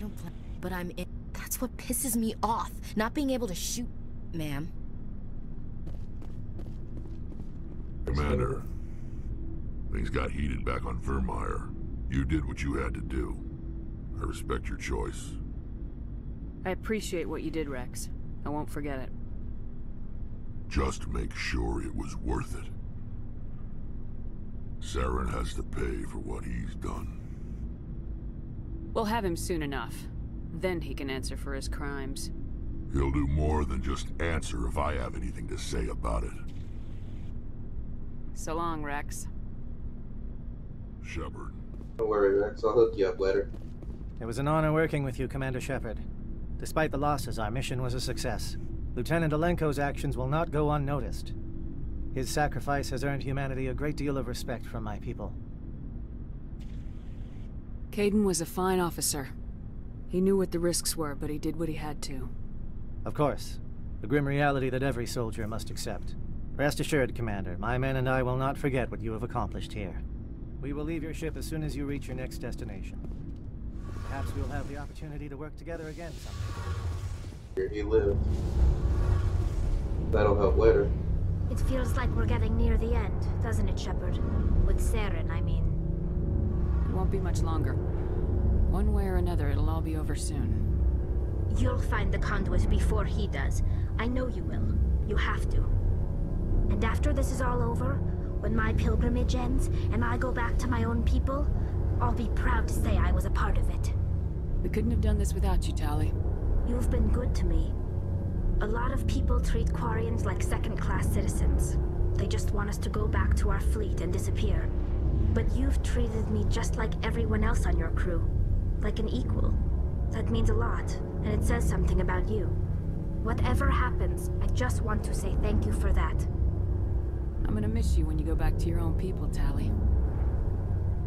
don't plan, but I'm in. That's what pisses me off, not being able to shoot, ma'am. Commander, things got heated back on Vermeer. You did what you had to do. I respect your choice. I appreciate what you did, Rex. I won't forget it. Just make sure it was worth it. Saren has to pay for what he's done. We'll have him soon enough. Then he can answer for his crimes. He'll do more than just answer if I have anything to say about it. So long, Rex. Shepard. Don't worry, Rex. I'll hook you up later. It was an honor working with you, Commander Shepard. Despite the losses, our mission was a success. Lieutenant Alenko's actions will not go unnoticed. His sacrifice has earned humanity a great deal of respect from my people. Kaidan was a fine officer. He knew what the risks were, but he did what he had to. Of course. The grim reality that every soldier must accept. Rest assured, Commander, my men and I will not forget what you have accomplished here. We will leave your ship as soon as you reach your next destination. Perhaps we'll have the opportunity to work together again someday. Here he lived. That'll help later. It feels like we're getting near the end, doesn't it, Shepard? With Saren, I mean. It won't be much longer. One way or another, it'll all be over soon. You'll find the conduit before he does. I know you will. You have to. And after this is all over, when my pilgrimage ends and I go back to my own people, I'll be proud to say I was a part of it. We couldn't have done this without you, Tali. You've been good to me. A lot of people treat Quarians like second-class citizens. They just want us to go back to our fleet and disappear. But you've treated me just like everyone else on your crew. Like an equal. That means a lot, and it says something about you. Whatever happens, I just want to say thank you for that. I'm gonna miss you when you go back to your own people, Tali.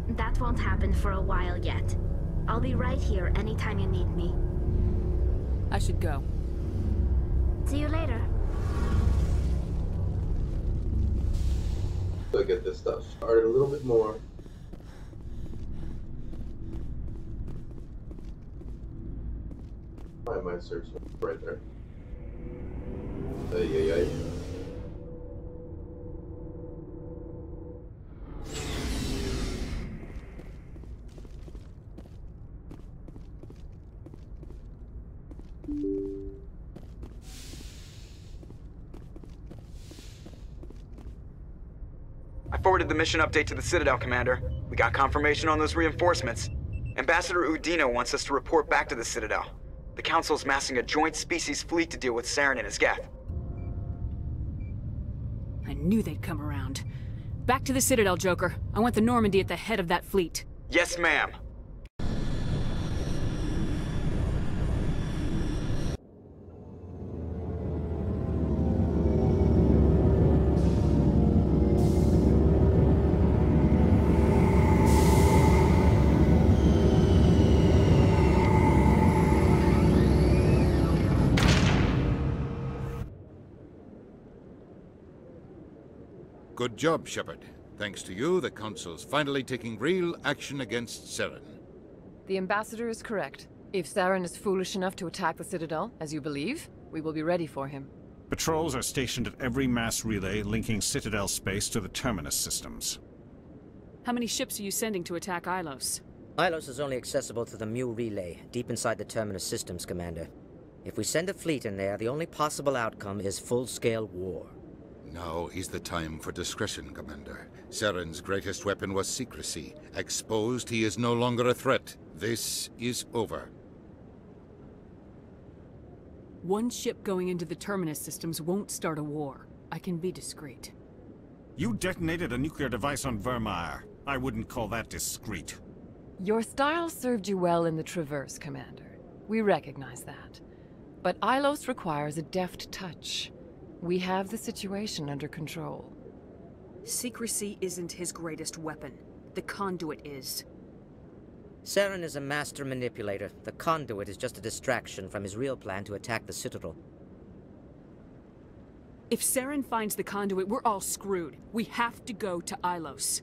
That won't happen for a while yet. I'll be right here anytime you need me. I should go. See you later. So get this stuff started a little bit more. I might search right there. Ay. I forwarded the mission update to the Citadel, Commander. We got confirmation on those reinforcements. Ambassador Udina wants us to report back to the Citadel. The Council's massing a joint species fleet to deal with Saren and his Geth. I knew they'd come around. Back to the Citadel, Joker. I want the Normandy at the head of that fleet. Yes, ma'am. Good job, Shepard. Thanks to you, the Council's finally taking real action against Saren. The Ambassador is correct. If Saren is foolish enough to attack the Citadel, as you believe, we will be ready for him. Patrols are stationed at every mass relay linking Citadel space to the Terminus systems. How many ships are you sending to attack Ilos? Ilos is only accessible to the Mu relay, deep inside the Terminus systems, Commander. If we send a fleet in there, the only possible outcome is full-scale war. Now is the time for discretion, Commander. Saren's greatest weapon was secrecy. Exposed, he is no longer a threat. This is over. One ship going into the Terminus systems won't start a war. I can be discreet. You detonated a nuclear device on Vermeer. I wouldn't call that discreet. Your style served you well in the Traverse, Commander. We recognize that. But Ilos requires a deft touch. We have the situation under control. Secrecy isn't his greatest weapon. The conduit is. Saren is a master manipulator. The conduit is just a distraction from his real plan to attack the Citadel. If Saren finds the conduit, we're all screwed. We have to go to Ilos.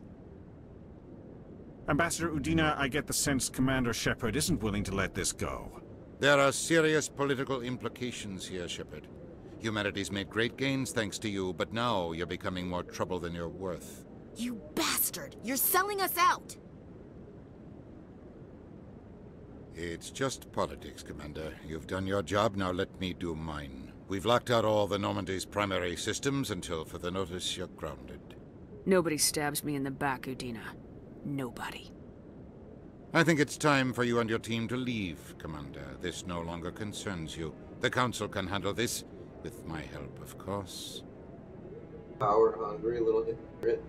Ambassador Udina, I get the sense Commander Shepard isn't willing to let this go. There are serious political implications here, Shepard. Humanity's made great gains thanks to you, but now you're becoming more trouble than you're worth. You bastard! You're selling us out! It's just politics, Commander. You've done your job, now let me do mine. We've locked out all the Normandy's primary systems until further notice you're grounded. Nobody stabs me in the back, Udina. Nobody. I think it's time for you and your team to leave, Commander. This no longer concerns you. The Council can handle this, with my help, of course. Power hungry, little hypocrite.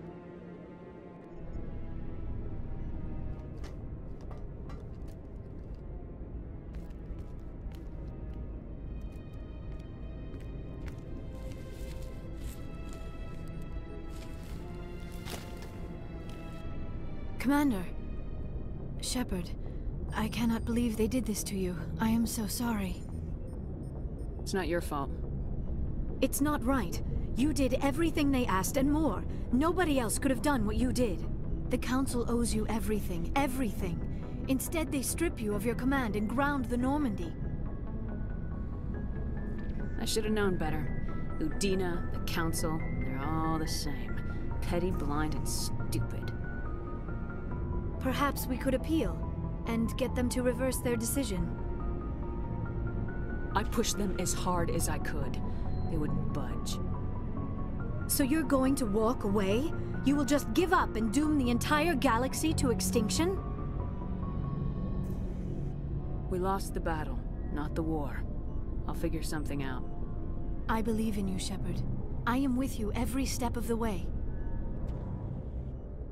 Commander. Shepard, I cannot believe they did this to you. I am so sorry. It's not your fault. It's not right. You did everything they asked and more. Nobody else could have done what you did. The Council owes you everything, everything. Instead, they strip you of your command and ground the Normandy. I should have known better. Udina, the Council, they're all the same. Petty, blind, and stupid. Perhaps we could appeal, and get them to reverse their decision. I pushed them as hard as I could. They wouldn't budge. So you're going to walk away? You will just give up and doom the entire galaxy to extinction? We lost the battle, not the war. I'll figure something out. I believe in you, Shepard. I am with you every step of the way.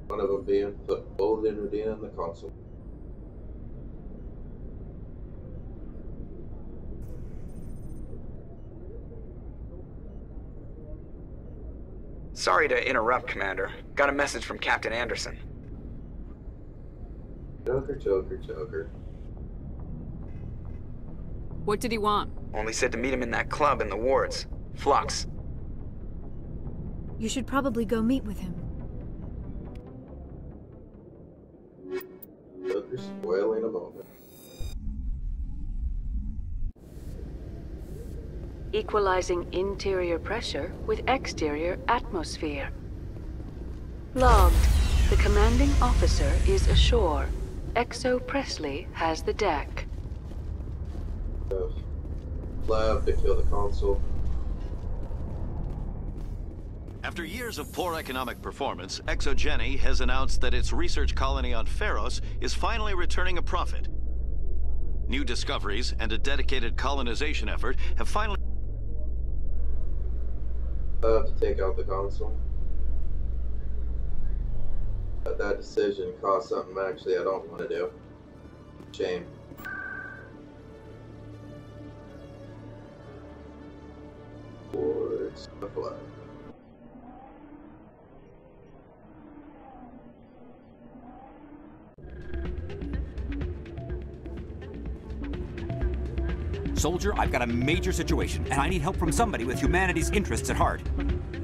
One of them being put both in Udina and the Council. Sorry to interrupt, Commander. Got a message from Captain Anderson. Joker, Joker, Joker. What did he want? Only said to meet him in that club in the wards. Flux. You should probably go meet with him. Joker spoiling a moment. Equalizing interior pressure with exterior atmosphere. Logged. The commanding officer is ashore. Exo Presley has the deck. Lab to kill the Council. After years of poor economic performance, ExoGeni has announced that its research colony on Feros is finally returning a profit. New discoveries and a dedicated colonization effort have finally To take out the Council. But that decision caused something actually I don't want to do. Shame. Towards the flag. Soldier, I've got a major situation, and I need help from somebody with humanity's interests at heart.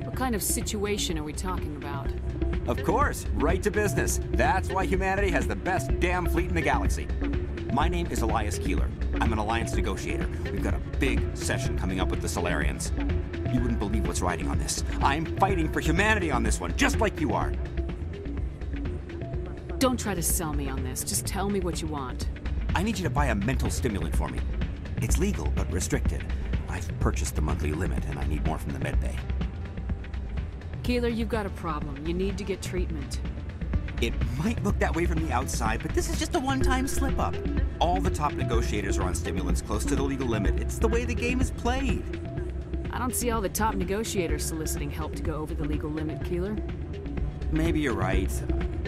What kind of situation are we talking about? Of course, right to business. That's why humanity has the best damn fleet in the galaxy. My name is Elias Keeler. I'm an alliance negotiator. We've got a big session coming up with the Solarians. You wouldn't believe what's riding on this. I'm fighting for humanity on this one, just like you are. Don't try to sell me on this. Just tell me what you want. I need you to buy a mental stimulant for me. It's legal, but restricted. I've purchased the monthly limit, and I need more from the medbay. Keeler, you've got a problem. You need to get treatment. It might look that way from the outside, but this is just a one-time slip-up. All the top negotiators are on stimulants close to the legal limit. It's the way the game is played. I don't see all the top negotiators soliciting help to go over the legal limit, Keeler. Maybe you're right.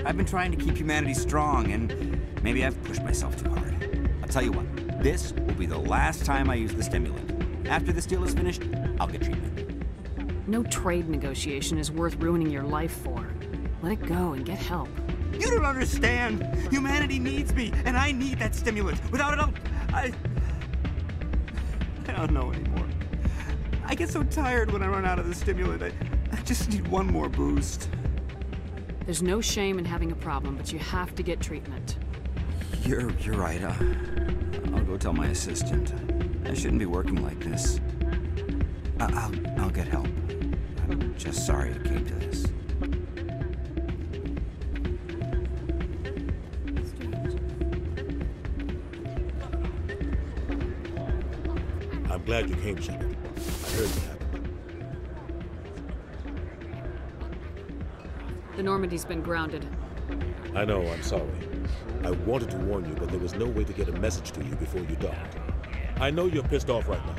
I've been trying to keep humanity strong, and maybe I've pushed myself too hard. I'll tell you what. This will be the last time I use the stimulant. After this deal is finished, I'll get treatment. No trade negotiation is worth ruining your life for. Let it go and get help. You don't understand! Humanity needs me, and I need that stimulant. Without it, I don't know anymore. I get so tired when I run out of the stimulant. I just need one more boost. There's no shame in having a problem, but you have to get treatment. You're right. I'll go tell my assistant. I shouldn't be working like this. I'll get help. I'm just sorry it came to this. I'm glad you came, Shepard. I heard what happened. The Normandy's been grounded. I know, I'm sorry. I wanted to warn you, but there was no way to get a message to you before you docked. I know you're pissed off right now,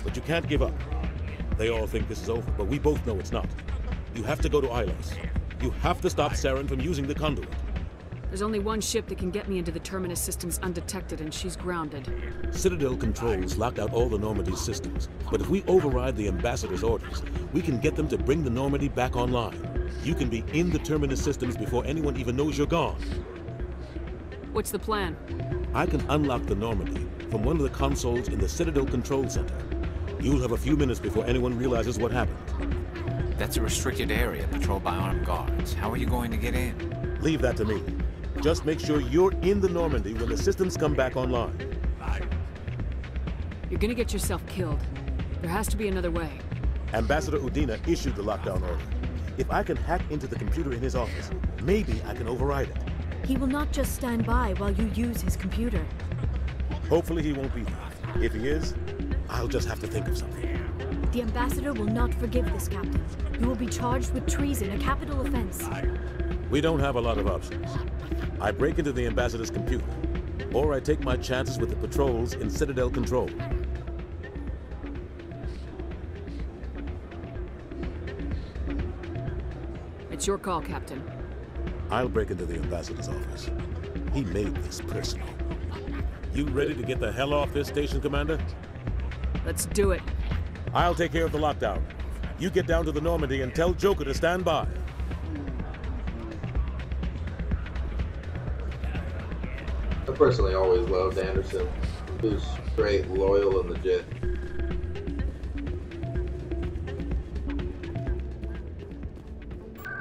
but you can't give up. They all think this is over, but we both know it's not. You have to go to Ilos. You have to stop Saren from using the conduit. There's only one ship that can get me into the Terminus systems undetected, and she's grounded. Citadel controls locked out all the Normandy's systems, but if we override the Ambassador's orders, we can get them to bring the Normandy back online. You can be in the Terminus systems before anyone even knows you're gone. What's the plan? I can unlock the Normandy from one of the consoles in the Citadel Control Center. You'll have a few minutes before anyone realizes what happened. That's a restricted area patrolled by armed guards. How are you going to get in? Leave that to me. Just make sure you're in the Normandy when the systems come back online. You're gonna get yourself killed. There has to be another way. Ambassador Udina issued the lockdown order. If I can hack into the computer in his office, maybe I can override it. He will not just stand by while you use his computer. Hopefully he won't be there. If he is, I'll just have to think of something. The Ambassador will not forgive this, Captain. You will be charged with treason, a capital offense. We don't have a lot of options. I break into the Ambassador's computer, or I take my chances with the patrols in Citadel Control. It's your call, Captain. I'll break into the Ambassador's office. He made this personal. You ready to get the hell off this station, Commander? Let's do it. I'll take care of the lockdown. You get down to the Normandy and tell Joker to stand by. I personally always loved Anderson. He was straight, loyal, and legit.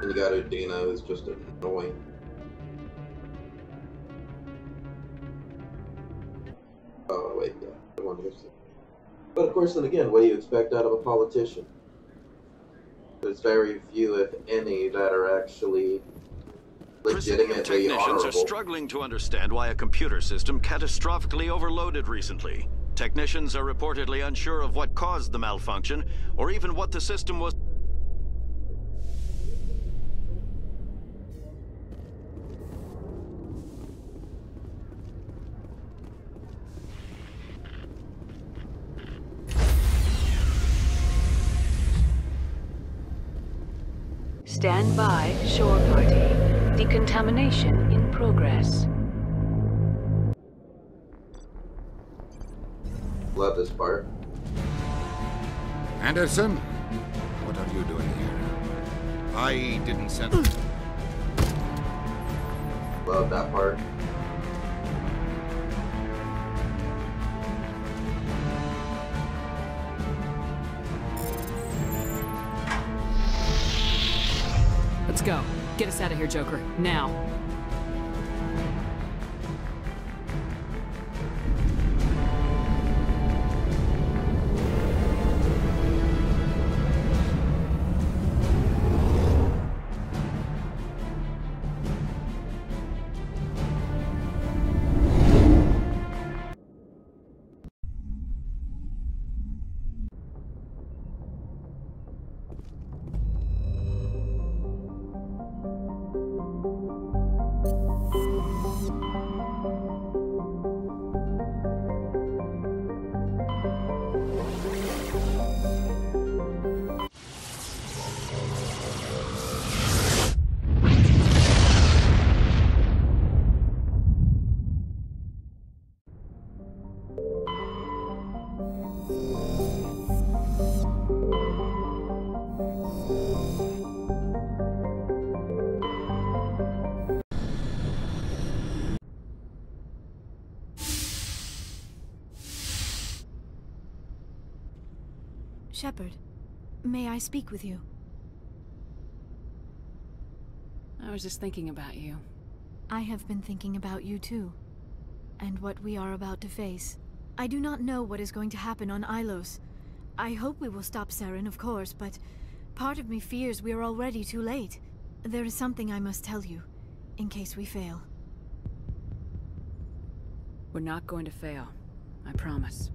And you got Udina, who's just annoying. Oh, wait, yeah. I wonder if so. But of course, then again, what do you expect out of a politician? There's very few, if any, that are actually legitimately technicians honorable. are struggling to understand why a computer system catastrophically overloaded recently. Technicians are reportedly unsure of what caused the malfunction, or even what the system was. Stand by, shore party. Decontamination in progress. Love this part. Anderson, what are you doing here? I didn't send... Love that part. Let's go. Get us out of here, Joker. Now. Shepard, may I speak with you? I was just thinking about you. I have been thinking about you too, and what we are about to face. I do not know what is going to happen on Ilos. I hope we will stop Saren, of course, but part of me fears we are already too late. There is something I must tell you, in case we fail. We're not going to fail. I promise.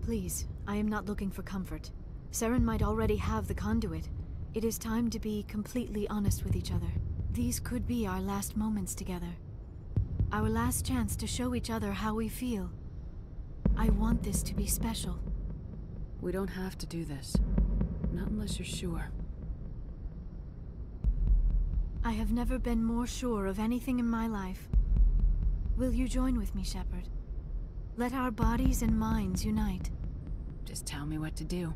Please, I am not looking for comfort. Saren might already have the conduit. It is time to be completely honest with each other. These could be our last moments together. Our last chance to show each other how we feel. I want this to be special. We don't have to do this. Not unless you're sure. I have never been more sure of anything in my life. Will you join with me, Shepard? Let our bodies and minds unite. Just tell me what to do.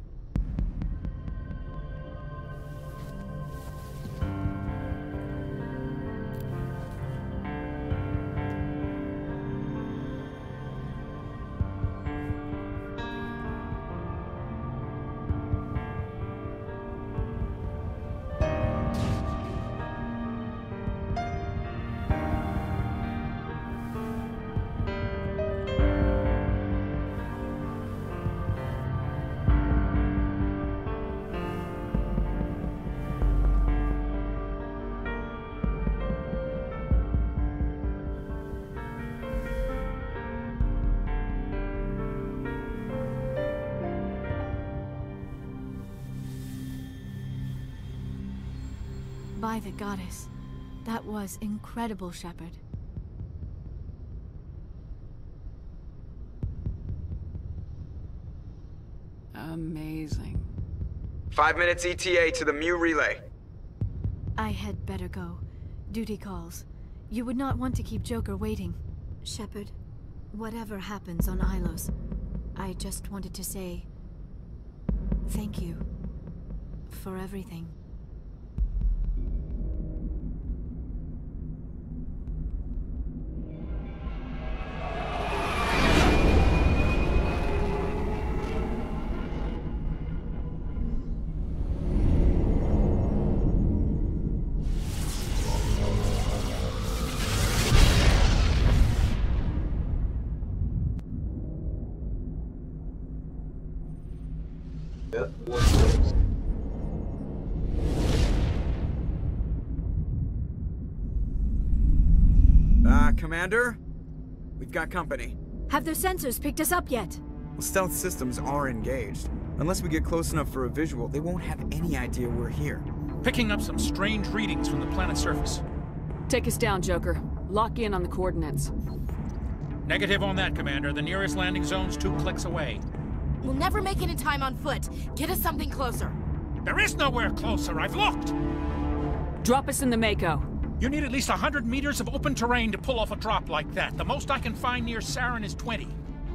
By the goddess. That was incredible, Shepard. Amazing. 5 minutes ETA to the Mu relay. I had better go. Duty calls. You would not want to keep Joker waiting. Shepard, whatever happens on Ilos, I just wanted to say thank you for everything. Commander? We've got company. Have their sensors picked us up yet? Well, stealth systems are engaged. Unless we get close enough for a visual, they won't have any idea we're here. Picking up some strange readings from the planet's surface. Take us down, Joker. Lock in on the coordinates. Negative on that, Commander. The nearest landing zone's 2 clicks away. We'll never make it in time on foot. Get us something closer. There is nowhere closer. I've looked. Drop us in the Mako. You need at least 100 meters of open terrain to pull off a drop like that. The most I can find near Saren is 20.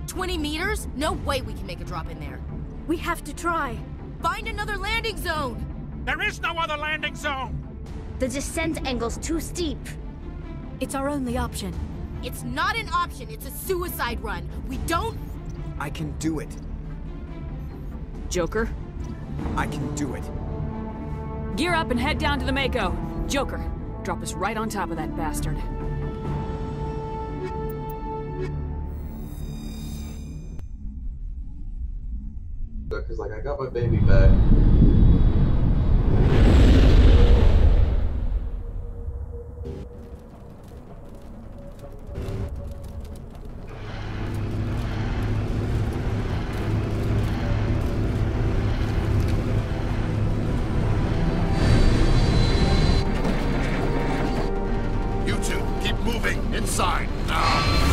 20 meters? No way we can make a drop in there. We have to try. Find another landing zone! There is no other landing zone! The descent angle's too steep. It's our only option. It's not an option, it's a suicide run. We don't... I can do it. Joker? I can do it. Gear up and head down to the Mako. Joker, drop us right on top of that bastard. Because, like, I got my baby back. You two, keep moving. Inside, now.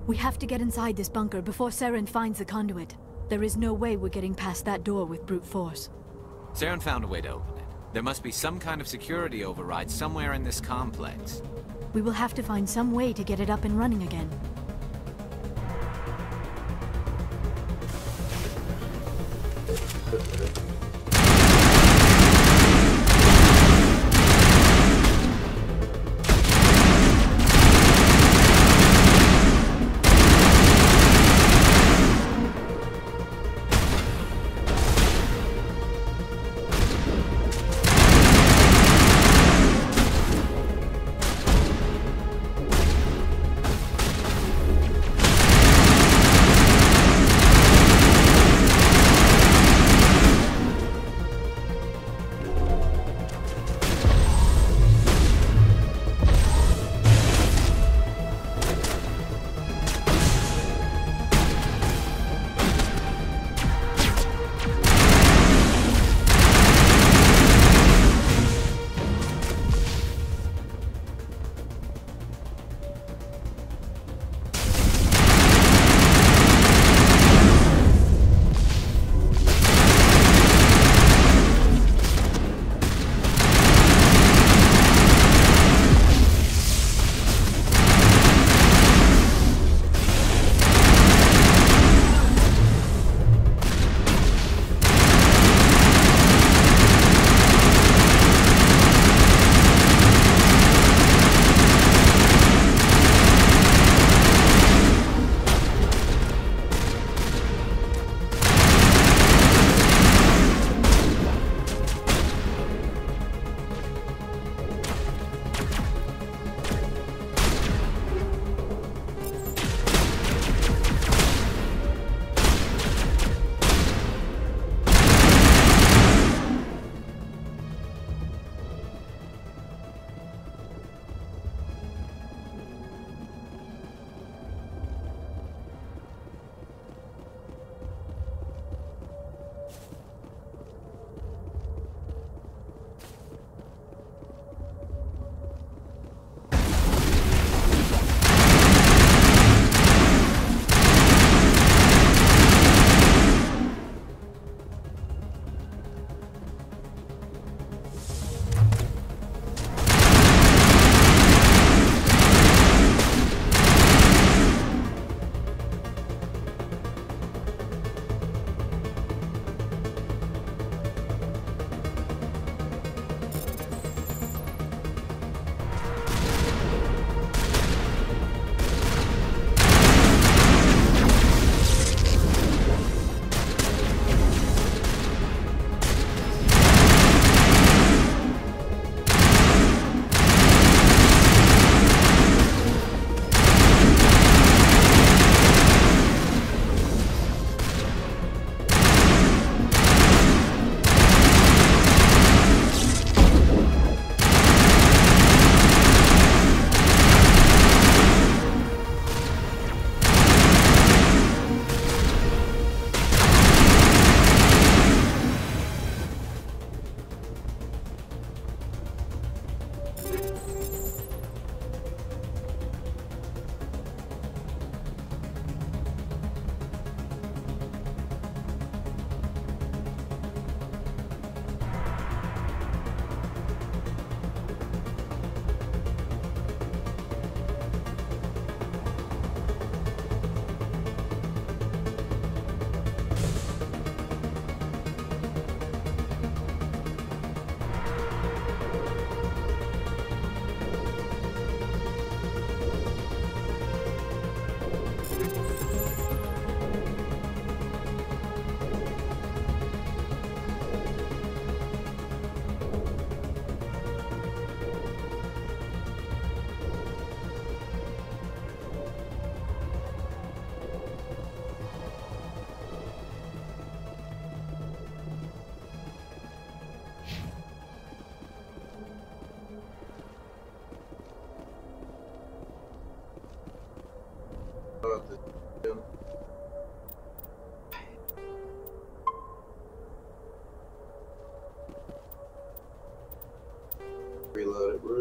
We have to get inside this bunker before Saren finds the conduit. There is no way we're getting past that door with brute force. Saren found a way to open it. There must be some kind of security override somewhere in this complex. We will have to find some way to get it up and running again.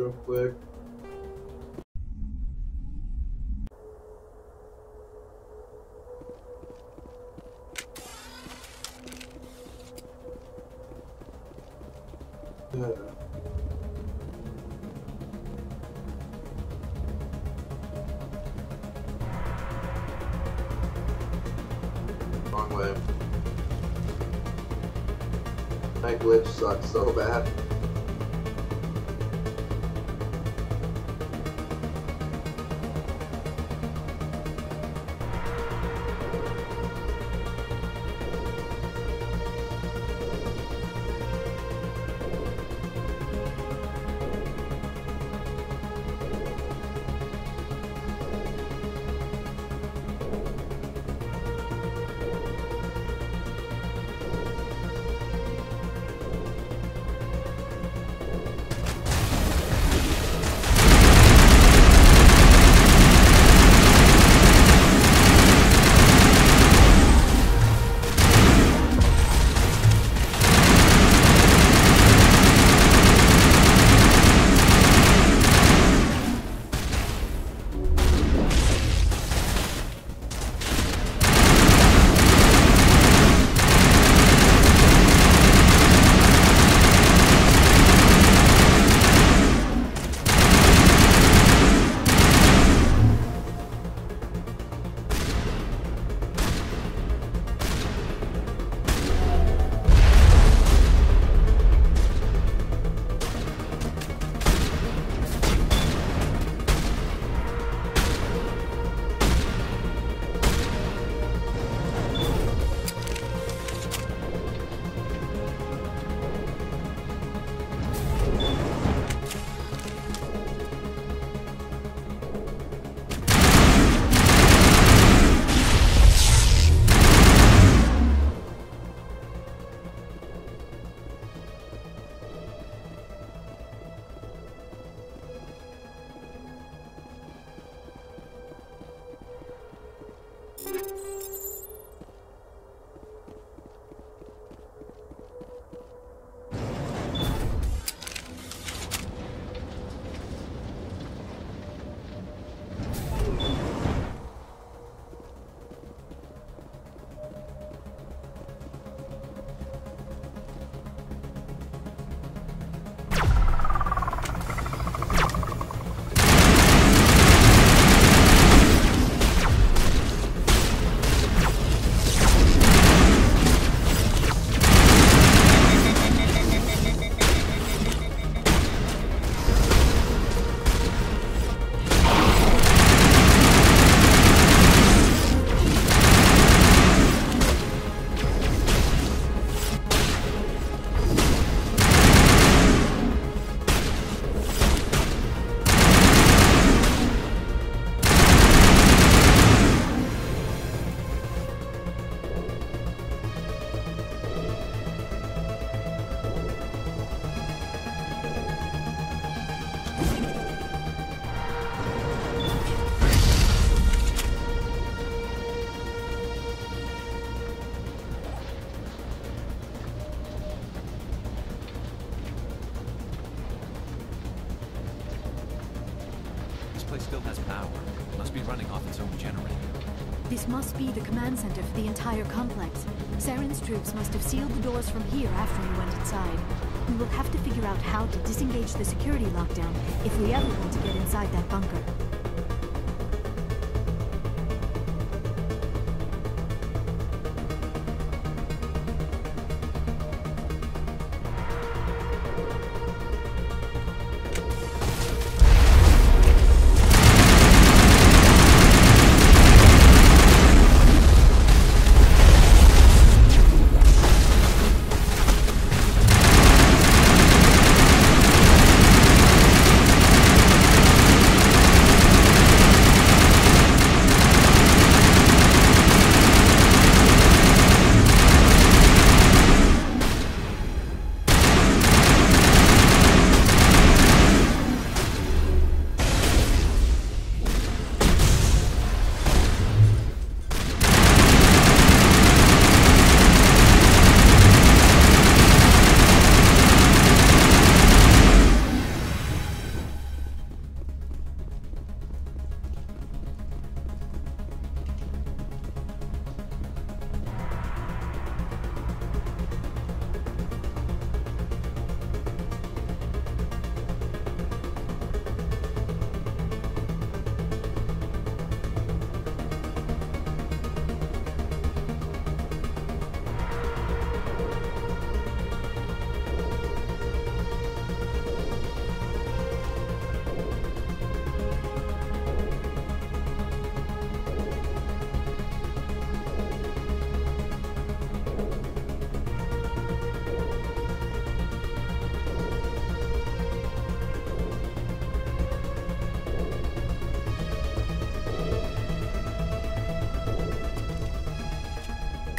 real quick. Wrong way. That glitch sucks so bad. Still has power. It must be running off its own generator. This must be the command center for the entire complex. Saren's troops must have sealed the doors from here after we went inside. We will have to figure out how to disengage the security lockdown if we ever want to get inside that bunker.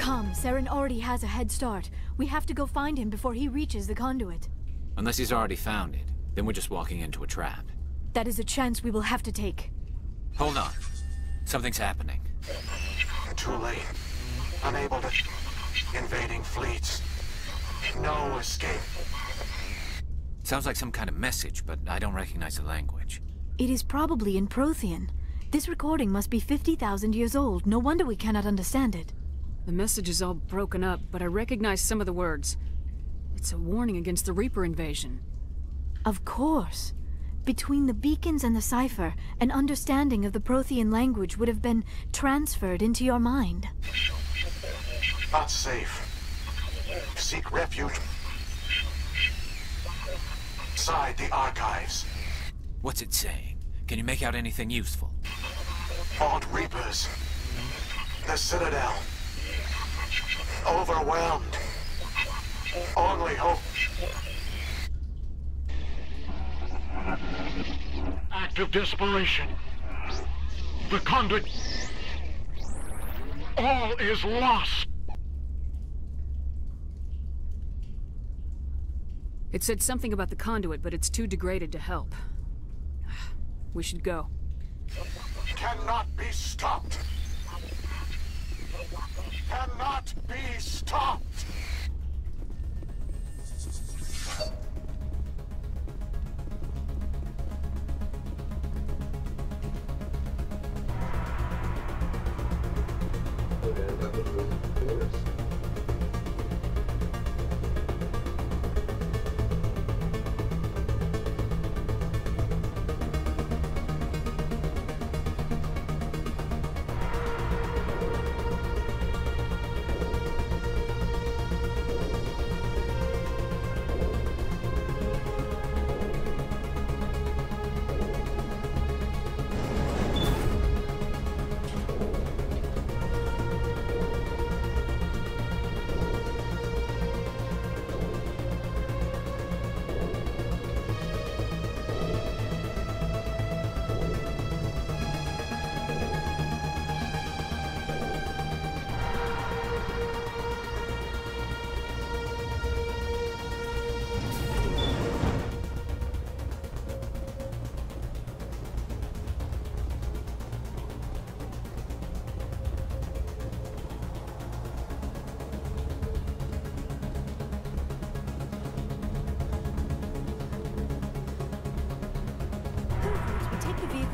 Come, Saren already has a head start. We have to go find him before he reaches the conduit. Unless he's already found it, then we're just walking into a trap. That is a chance we will have to take. Hold on. Something's happening. Too late. Unable to... Invading fleets. No escape. Sounds like some kind of message, but I don't recognize the language. It is probably in Prothean. This recording must be 50,000 years old. No wonder we cannot understand it. The message is all broken up, but I recognize some of the words. It's a warning against the Reaper invasion. Of course. Between the beacons and the cipher, an understanding of the Prothean language would have been transferred into your mind. Not safe. Seek refuge inside the archives. What's it saying? Can you make out anything useful? Fought Reapers. The Citadel. Overwhelmed. Only hope. Act of desperation. The conduit. All is lost. It said something about the conduit, but it's too degraded to help. We should go. Cannot be stopped. Cannot be stopped.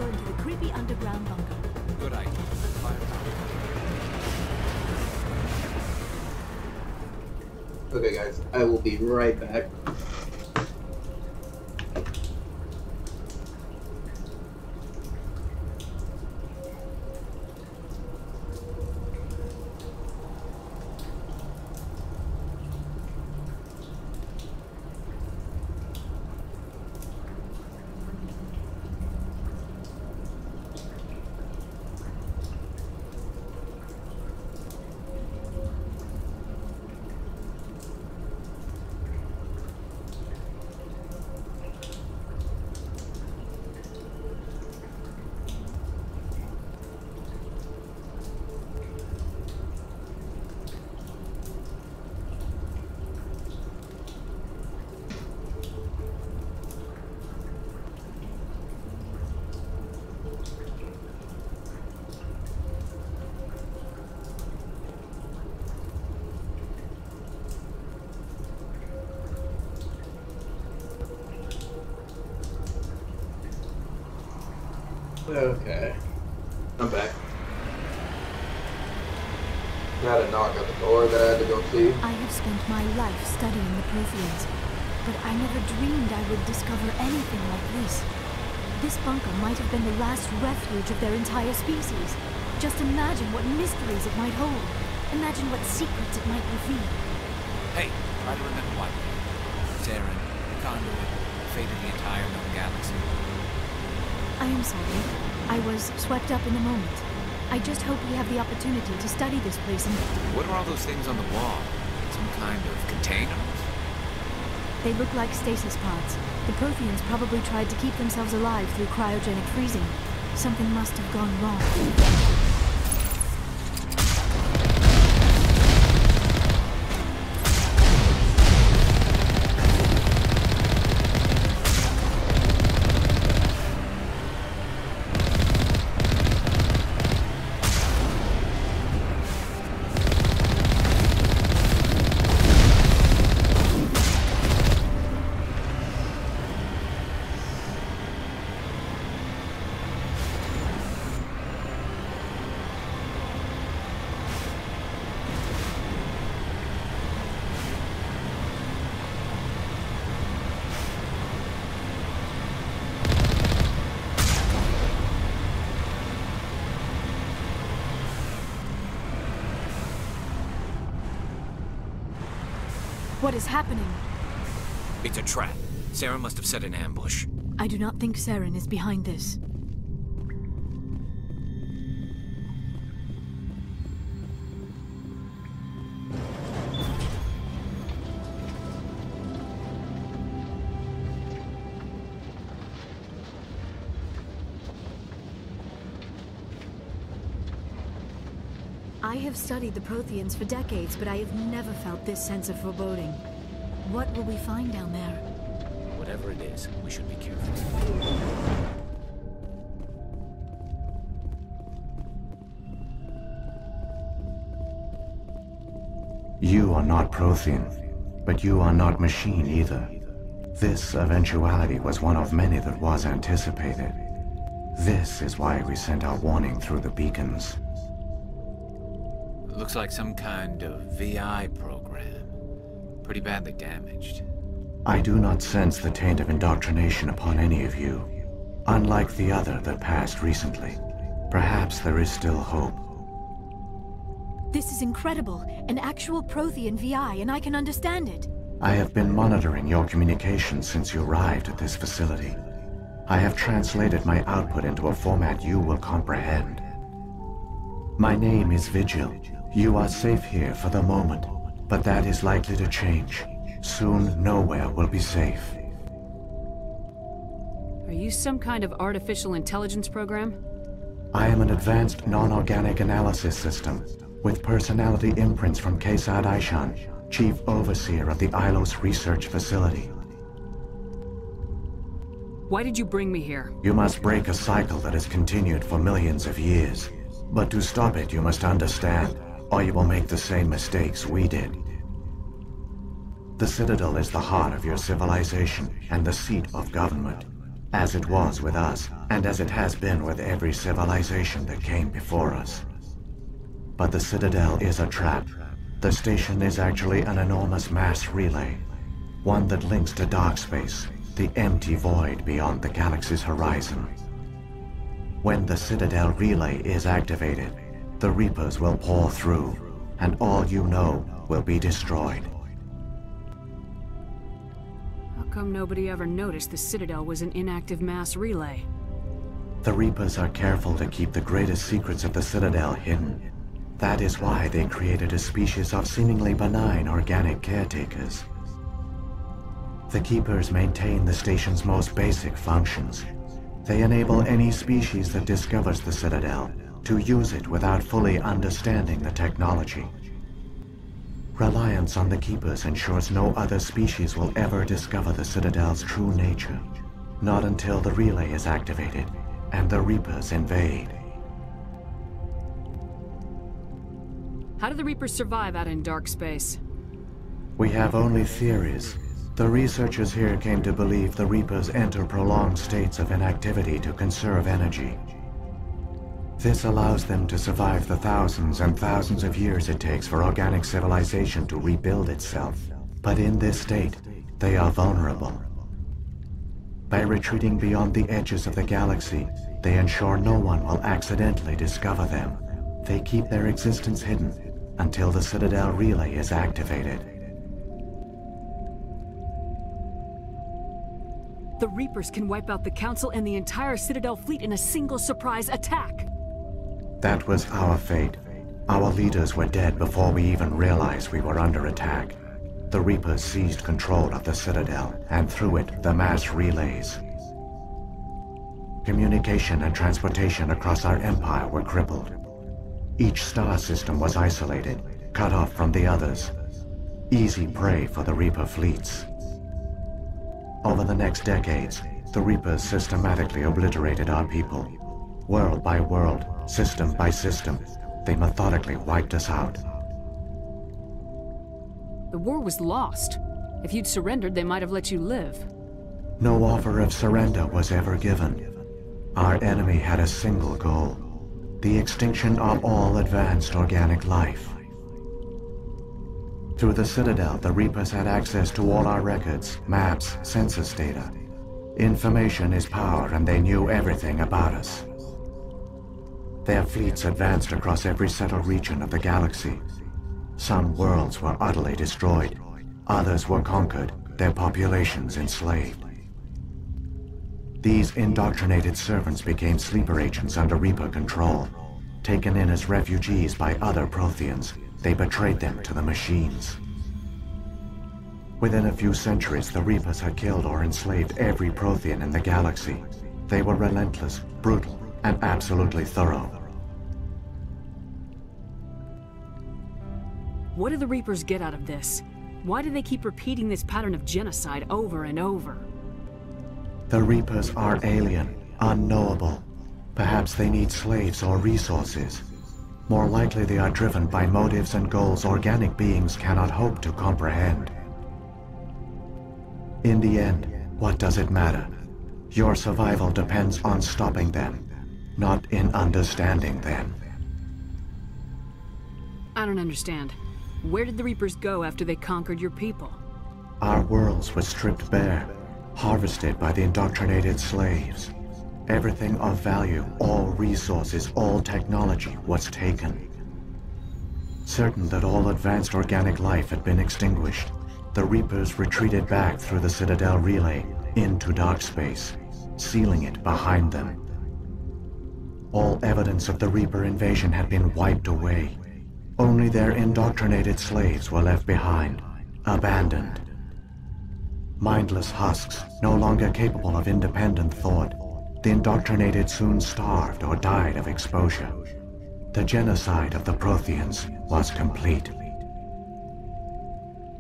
Into the creepy underground bunker. Good idea. Okay guys, I will be right back. Okay. I'm back. I had a knock at the door that I had to go see. I have spent my life studying the Protheans, but I never dreamed I would discover anything like this. This bunker might have been the last refuge of their entire species. Just imagine what mysteries it might hold. Imagine what secrets it might reveal. Hey, try to remember one. Saren, the conduit, the fate of the entire known galaxy. I am sorry. I was swept up in the moment. I just hope we have the opportunity to study this place and... What are all those things on the wall? Some kind of containers? They look like stasis pods. The Protheans probably tried to keep themselves alive through cryogenic freezing. Something must have gone wrong. What is happening? It's a trap. Saren must have set an ambush. I do not think Saren is behind this. I have studied the Protheans for decades, but I have never felt this sense of foreboding. What will we find down there? Whatever it is, we should be careful. You are not Prothean, but you are not machine either. This eventuality was one of many that was anticipated. This is why we sent our warning through the beacons. Looks like some kind of VI program. Pretty badly damaged. I do not sense the taint of indoctrination upon any of you, unlike the other that passed recently. Perhaps there is still hope. This is incredible. An actual Prothean VI, and I can understand it. I have been monitoring your communications since you arrived at this facility. I have translated my output into a format you will comprehend. My name is Vigil. You are safe here for the moment, but that is likely to change. Soon, nowhere will be safe. Are you some kind of artificial intelligence program? I am an advanced non-organic analysis system, with personality imprints from Kesad Aishan, Chief Overseer of the Ilos Research Facility. Why did you bring me here? You must break a cycle that has continued for millions of years. But to stop it, you must understand, or you will make the same mistakes we did. The Citadel is the heart of your civilization and the seat of government, as it was with us, and as it has been with every civilization that came before us. But the Citadel is a trap. The station is actually an enormous mass relay, one that links to dark space, the empty void beyond the galaxy's horizon. When the Citadel relay is activated, the Reapers will pour through, and all you know will be destroyed. How come nobody ever noticed the Citadel was an inactive mass relay? The Reapers are careful to keep the greatest secrets of the Citadel hidden. That is why they created a species of seemingly benign organic caretakers. The Keepers maintain the station's most basic functions. They enable any species that discovers the Citadel to use it without fully understanding the technology. Reliance on the Keepers ensures no other species will ever discover the Citadel's true nature. Not until the relay is activated and the Reapers invade. How do the Reapers survive out in dark space? We have only theories. The researchers here came to believe the Reapers enter prolonged states of inactivity to conserve energy. This allows them to survive the thousands and thousands of years it takes for organic civilization to rebuild itself. But in this state, they are vulnerable. By retreating beyond the edges of the galaxy, they ensure no one will accidentally discover them. They keep their existence hidden until the Citadel relay is activated. The Reapers can wipe out the Council and the entire Citadel fleet in a single surprise attack. That was our fate. Our leaders were dead before we even realized we were under attack. The Reapers seized control of the Citadel, and through it, the mass relays. Communication and transportation across our empire were crippled. Each star system was isolated, cut off from the others. Easy prey for the Reaper fleets. Over the next decades, the Reapers systematically obliterated our people. World by world, system by system, they methodically wiped us out. The war was lost. If you'd surrendered, they might have let you live. No offer of surrender was ever given. Our enemy had a single goal: the extinction of all advanced organic life. Through the Citadel, the Reapers had access to all our records, maps, census data. Information is power, and they knew everything about us. Their fleets advanced across every settled region of the galaxy. Some worlds were utterly destroyed. Others were conquered, their populations enslaved. These indoctrinated servants became sleeper agents under Reaper control. Taken in as refugees by other Protheans, they betrayed them to the machines. Within a few centuries, the Reapers had killed or enslaved every Prothean in the galaxy. They were relentless, brutal, and absolutely thorough. What do the Reapers get out of this? Why do they keep repeating this pattern of genocide over and over? The Reapers are alien, unknowable. Perhaps they need slaves or resources. More likely they are driven by motives and goals organic beings cannot hope to comprehend. In the end, what does it matter? Your survival depends on stopping them, not in understanding them. I don't understand. Where did the Reapers go after they conquered your people? Our worlds were stripped bare, harvested by the indoctrinated slaves. Everything of value, all resources, all technology was taken. Certain that all advanced organic life had been extinguished, the Reapers retreated back through the Citadel relay into dark space, sealing it behind them. All evidence of the Reaper invasion had been wiped away. Only their indoctrinated slaves were left behind, abandoned. Mindless husks, no longer capable of independent thought, the indoctrinated soon starved or died of exposure. The genocide of the Protheans was complete.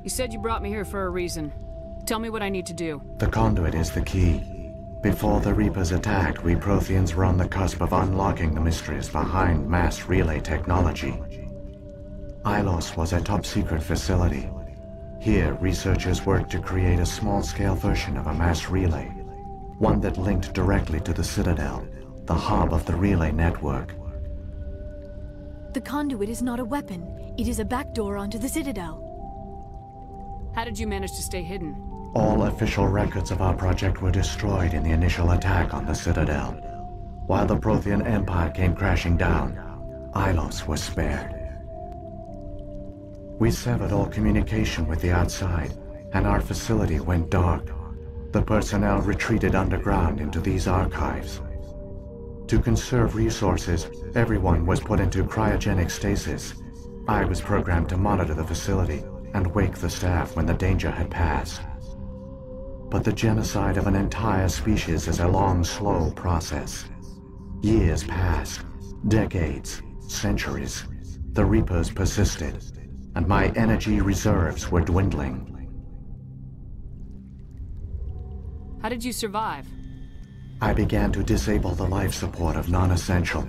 You said you brought me here for a reason. Tell me what I need to do. The conduit is the key. Before the Reapers attacked, we Protheans were on the cusp of unlocking the mysteries behind mass relay technology. Ilos was a top-secret facility. Here, researchers worked to create a small-scale version of a mass relay, one that linked directly to the Citadel, the hub of the relay network. The conduit is not a weapon. It is a backdoor onto the Citadel. How did you manage to stay hidden? All official records of our project were destroyed in the initial attack on the Citadel. While the Prothean Empire came crashing down, Ilos was spared. We severed all communication with the outside, and our facility went dark. The personnel retreated underground into these archives. To conserve resources, everyone was put into cryogenic stasis. I was programmed to monitor the facility and wake the staff when the danger had passed. But the genocide of an entire species is a long, slow process. Years passed, decades, centuries. The Reapers persisted, and my energy reserves were dwindling. How did you survive? I began to disable the life support of non-essential